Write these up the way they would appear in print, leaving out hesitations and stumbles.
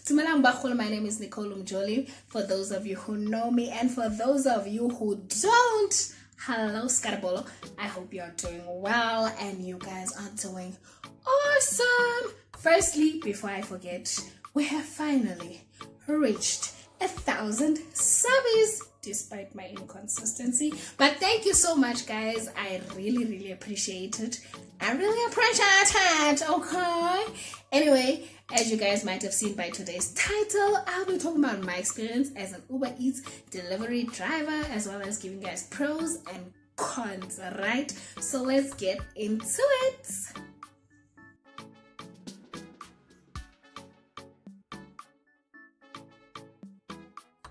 Dumelang bagolo, my name is Nicole Mjoli. For those of you who know me and for those of you who don't, hello Scarabolo. I hope you're doing well and you guys are doing awesome. Firstly, before I forget, we have finally reached 1,000 subbies despite my inconsistency. But thank you so much, guys. I really appreciate it. I really appreciate it. Okay. Anyway, as you guys might have seen by today's title, I'll be talking about my experience as an UberEats delivery driver, as well as giving guys pros and cons, right? So let's get into it.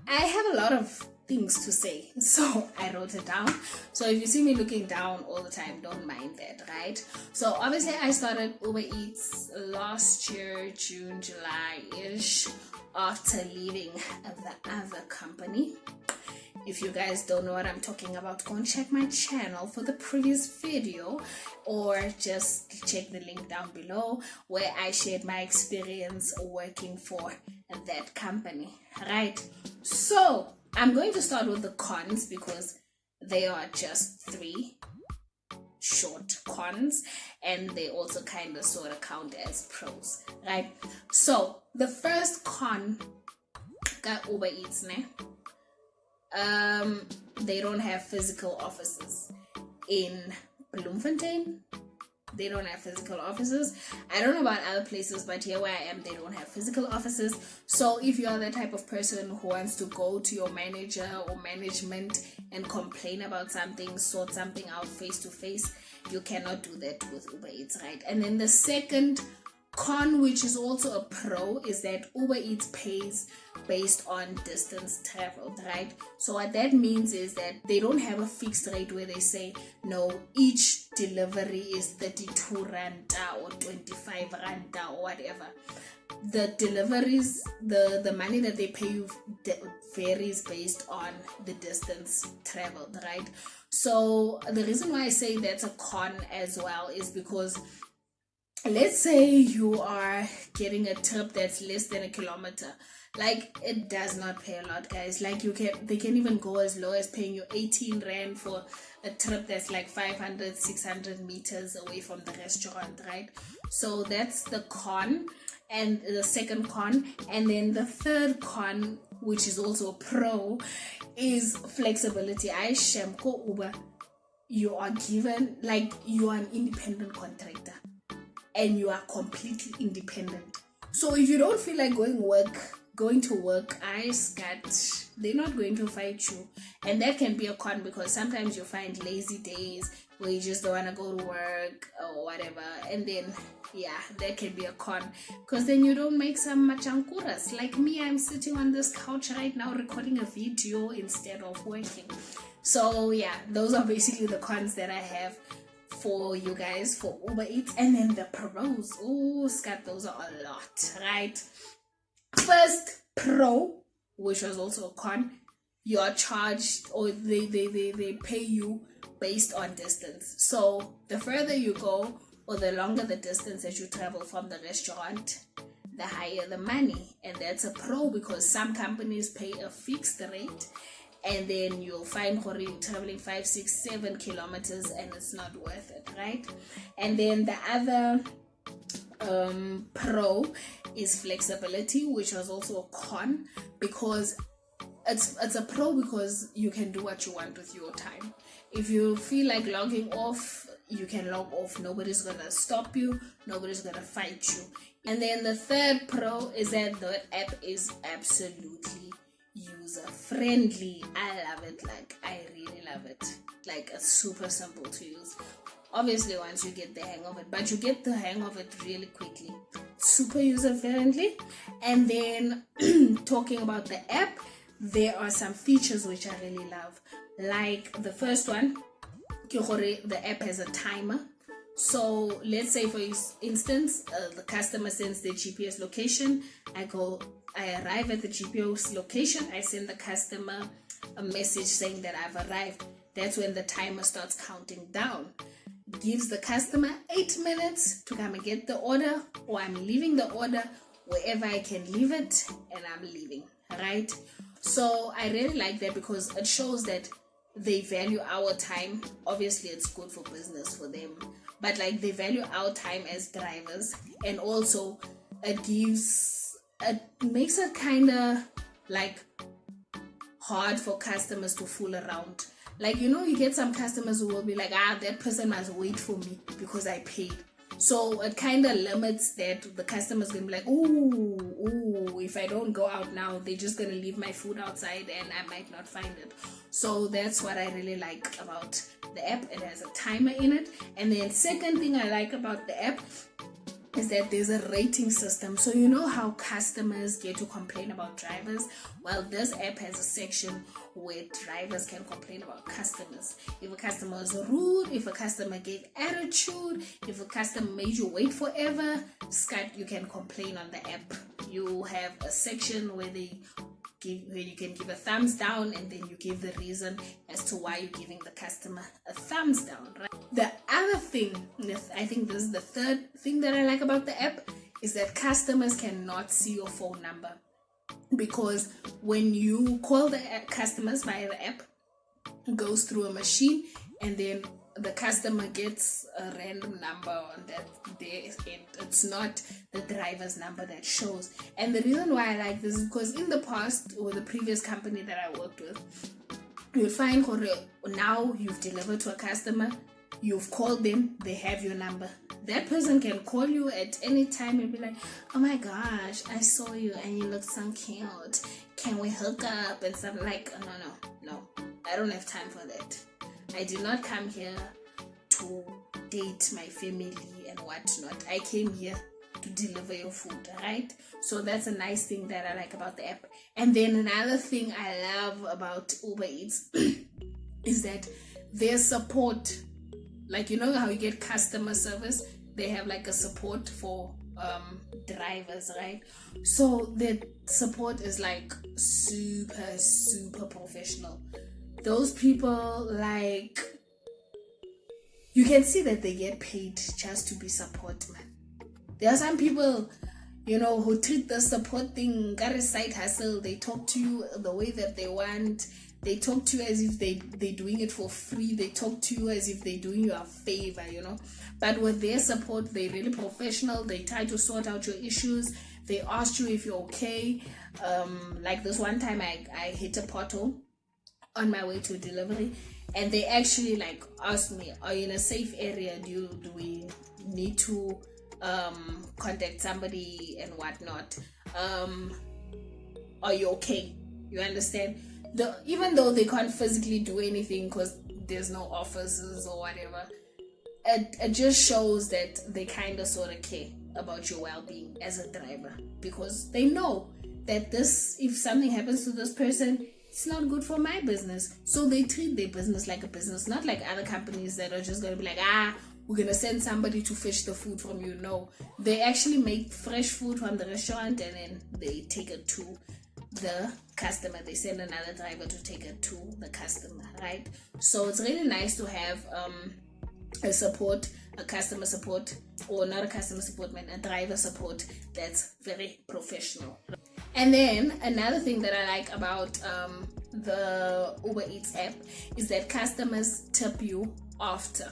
I have a lot of things to say, so I wrote it down. So if you see me looking down all the time, don't mind that, right? So obviously I started UberEats last year, June, July-ish, after leaving the other company. If you guys don't know what I'm talking about, go and check my channel for the previous video, or just check the link down below where I shared my experience working for that company, right? So I'm going to start with the cons because they are just 3 short cons and they also kind of sort of count as pros, right? So the first con got UberEats, ne? They don't have physical offices in Bloemfontein. They don't have physical offices. I don't know about other places, but here where I am, they don't have physical offices. So if you are the type of person who wants to go to your manager or management and complain about something, sort something out face to face, you cannot do that with UberEats, right? And then the second con, which is also a pro, is that UberEats pays based on distance traveled, right? So what that means is that they don't have a fixed rate where they say, no, each delivery is 32 rand or 25 rand or whatever. The deliveries, the money that they pay you varies based on the distance traveled, right? So the reason why I say that's a con as well is because let's say you are getting a trip that's less than a kilometer. Like, it does not pay a lot, guys. Like, they can even go as low as paying you 18 rand for a trip that's like 500, 600 meters away from the restaurant, right? So that's the con, and the second con. And then the third con, which is also a pro, is flexibility. I Shemko Uber, you are given, like, you are an independent contractor and you are completely independent. So if you don't feel like going to work, they're not going to fight you. And that can be a con because sometimes you find lazy days where you just don't want to go to work or whatever. And then, yeah, that can be a con because then you don't make some machankuras. Like me, I'm sitting on this couch right now recording a video instead of working. So yeah, those are basically the cons that I have for you guys for UberEats. And then the pros, oh Scott, those are a lot, right? First pro, which was also a con, you're charged, or they pay you based on distance. So the further you go or the longer the distance that you travel from the restaurant, the higher the money. And that's a pro because some companies pay a fixed rate, and then you'll find you're traveling 5, 6, 7 kilometers and it's not worth it, right? And then the other pro is flexibility, which was also a con because it's a pro because you can do what you want with your time. If you feel like logging off, you can log off. Nobody's gonna stop you, nobody's gonna fight you. And then the third pro is that the app is absolutely user friendly. I love it. Like, I really love it. Like, it's super simple to use. Obviously once you get the hang of it, but you get the hang of it really quickly. Super user friendly. And then talking about the app, there are some features which I really love. Like the first one, the app has a timer. So let's say for instance, the customer sends their GPS location. I arrive at the GPS location, I send the customer a message saying that I've arrived. That's when the timer starts counting down. Gives the customer 8 minutes to come and get the order, or I'm leaving the order, wherever I can leave it, and I'm leaving, right? So I really like that because it shows that they value our time. Obviously it's good for business for them, but like they value our time as drivers. And also it makes it kind of like hard for customers to fool around. Like, you get some customers who will be like, that person must wait for me because I paid. So it kind of limits that. The customer's gonna be like, ooh, if I don't go out now, they're just gonna leave my food outside and I might not find it. So that's what I really like about the app. It has a timer in it. And then second thing I like about the app is that there's a rating system. So you know how customers get to complain about drivers? Well, this app has a section where drivers can complain about customers. If a customer is rude, if a customer gave attitude, if a customer made you wait forever, you can complain on the app. You have a section where you can give a thumbs down, and then you give the reason as to why you're giving the customer a thumbs down, right? The other thing, I think this is the third thing that I like about the app, is that customers cannot see your phone number. Because when you call the customers via the app, it goes through a machine, and then the customer gets a random number on that day. It's not the driver's number that shows. And the reason why I like this is because in the past, or the previous company that I worked with, you'll find now you've delivered to a customer, you've called them, they have your number. That person can call you at any time and be like, oh my gosh, I saw you and you look so cute, can we hook up and stuff. Like, no, I don't have time for that. I did not come here to date my family and whatnot. I came here to deliver your food, right? So that's a nice thing that I like about the app. And then another thing I love about UberEats is that their support. Like, you know how you get customer service? They have like a support for drivers, right? So the support is like super professional. Those people, like, you can see that they get paid just to be support, man. There are some people, who treat the support thing as a side hustle. They talk to you the way that they want. They talk to you as if they're doing it for free. They talk to you as if they're doing you a favor, But with their support, they're really professional. They try to sort out your issues. They ask you if you're okay. Like this one time, I hit a pothole on my way to delivery, and they actually asked me, are you in a safe area? Do we need to contact somebody and whatnot? Are you okay? You understand? Even though they can't physically do anything because there's no offices or whatever, it just shows that they kind of sort of care about your well-being as a driver, because they know that if something happens to this person, it's not good for my business. So they treat their business like a business, not like other companies that are just going to be like, we're going to send somebody to fetch the food from you. No, they actually make fresh food from the restaurant and then they take it to the customer. They send another driver to take it to the customer, right? So it's really nice to have a customer support, or not a customer support, man, a driver support that's very professional. And then another thing that I like about the UberEats app is that customers tip you after,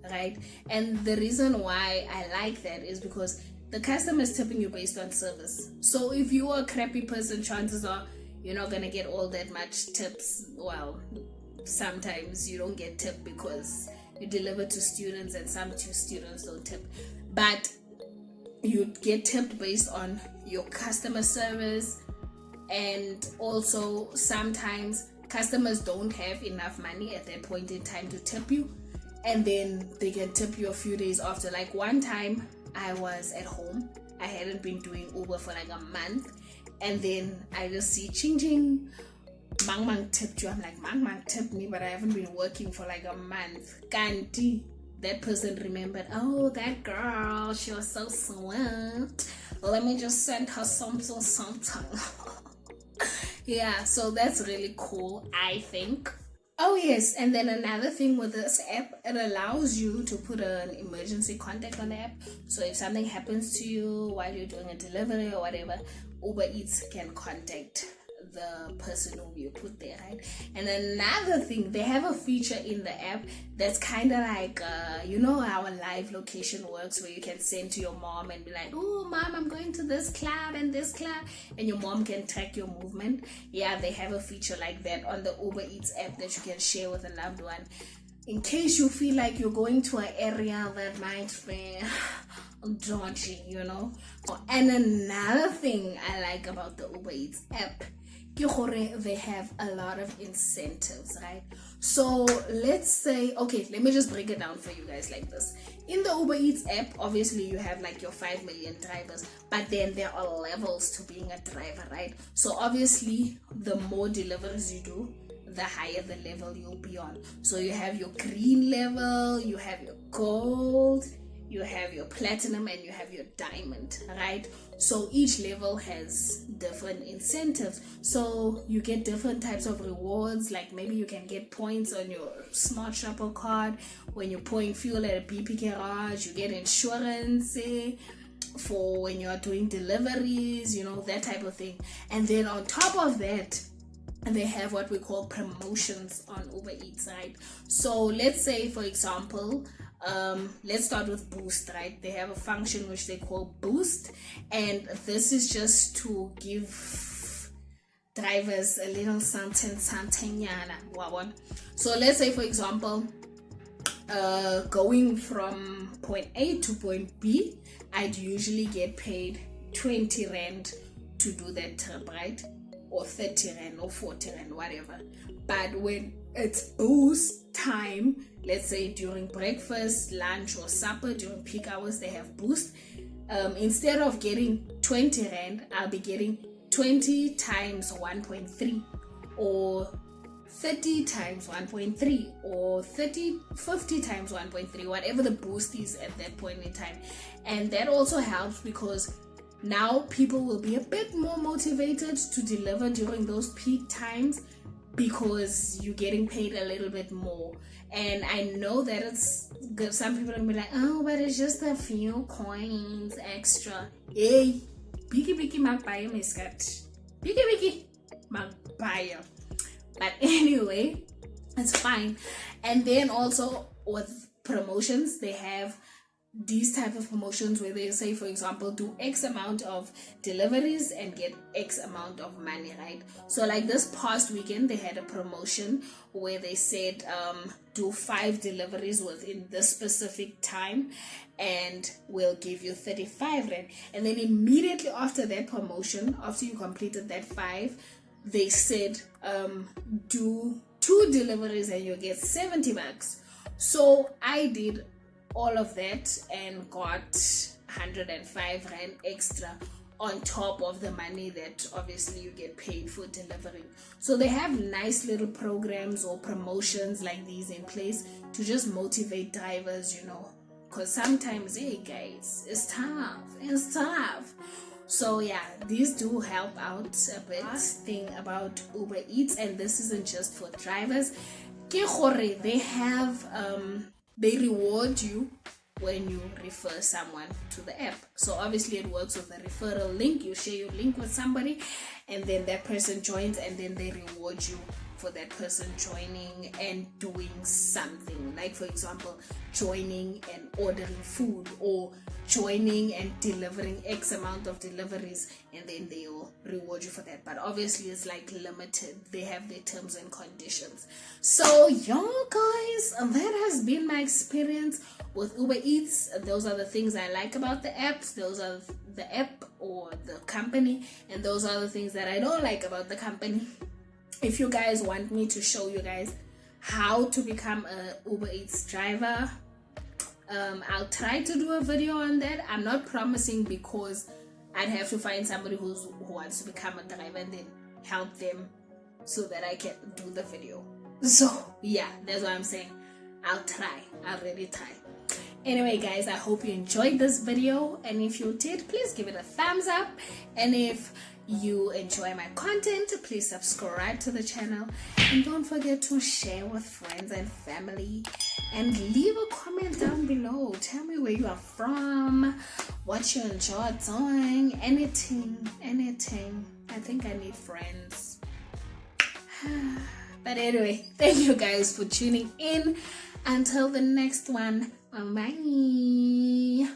right? And the reason why I like that is because the customer is tipping you based on service. So if you are a crappy person, chances are you're not gonna get all that much tips. Well, sometimes you don't get tipped because you deliver to students and some students don't tip. But you get tipped based on your customer service. And also sometimes customers don't have enough money at that point in time to tip you, and then they can tip you a few days after. Like one time I was at home, I hadn't been doing Uber for like a month, and then I just see ching Mang tipped you. I'm like, Mang tipped me, but I haven't been working for like a month. Kanti, that person remembered, oh, that girl, she was so sweet, let me just send her something. Yeah, so that's really cool, I think. Oh yes, and then another thing with this app, it allows you to put an emergency contact on the app. So if something happens to you while you're doing a delivery or whatever, Uber Eats can contact the person who you put there, right? And another thing, they have a feature in the app that's kind of like you know how a live location works, where you can send to your mom and be like, oh mom, I'm going to this club and this club, and your mom can track your movement. Yeah, they have a feature like that on the Uber Eats app that you can share with a loved one in case you feel like you're going to an area that might be dodgy, you know. And another thing I like about the Uber Eats app, they have a lot of incentives, right? So let's say, okay, let me just break it down for you guys like this. In the Uber Eats app, obviously you have like your 5 million drivers, but then there are levels to being a driver, right? So obviously the more deliveries you do, the higher the level you'll be on. So you have your green level, you have your gold, you have your platinum, and you have your diamond, right? So each level has different incentives. So you get different types of rewards, like maybe you can get points on your smart shopper card when you're pouring fuel at a BP garage. You get insurance for when you're doing deliveries, you know, that type of thing. And then on top of that, they have what we call promotions on Uber Eats, right? So let's say, for example, let's start with Boost, right? They have a function which they call Boost, and this is just to give drivers a little something yana. So let's say, for example, going from point A to point B, I'd usually get paid 20 rand to do that trip, right? Or 30 rand or 40 rand, whatever. But when it's Boost time, let's say during breakfast, lunch, or supper, during peak hours, they have Boost. Instead of getting 20 rand, I'll be getting 20 times 1.3, or 30 times 1.3, or 50 times 1.3, whatever the boost is at that point in time. And that also helps because now people will be a bit more motivated to deliver during those peak times because you're getting paid a little bit more. And I know that it's good. Some people are gonna be like, oh, but it's just a few coins extra. Hey, biki magbayo miskat. Biki magbayo. But anyway, it's fine. And then also with promotions, they have these type of promotions where they say, for example, do X amount of deliveries and get X amount of money, right? So like this past weekend, they had a promotion where they said, do 5 deliveries within this specific time and we'll give you 35 rand. And then immediately after that promotion, after you completed that 5, they said, do 2 deliveries and you'll get 70 bucks. So I did all of that and got 105 rand extra on top of the money that obviously you get paid for delivering. So they have nice little programs or promotions like these in place to just motivate drivers, you know, because sometimes, hey guys, it's tough. So yeah, these do help out a bit. Last thing about Uber Eats, and this isn't just for drivers, they have they reward you when you refer someone to the app. So obviously it works with a referral link. You share your link with somebody and then that person joins, and then they reward you for that person joining and doing something, like for example joining and ordering food, or joining and delivering X amount of deliveries, and then they'll reward you for that. But obviously it's like limited, they have their terms and conditions. So yeah guys, that has been my experience with Uber Eats. Those are the things I like about the apps, those are the app or the company, and those are the things that I don't like about the company. If you guys want me to show you guys how to become a Uber Eats driver, I'll try to do a video on that. I'm not promising because I'd have to find somebody who wants to become a driver and then help them so that I can do the video. So yeah, that's what I'm saying. I'll really try. Anyway guys, I hope you enjoyed this video, and if you did, please give it a thumbs up. And if you enjoy my content, please subscribe to the channel and don't forget to share with friends and family, and leave a comment down below. Tell me where you are from, what you enjoy doing, anything. I think I need friends. But anyway, thank you guys for tuning in. Until the next one, bye.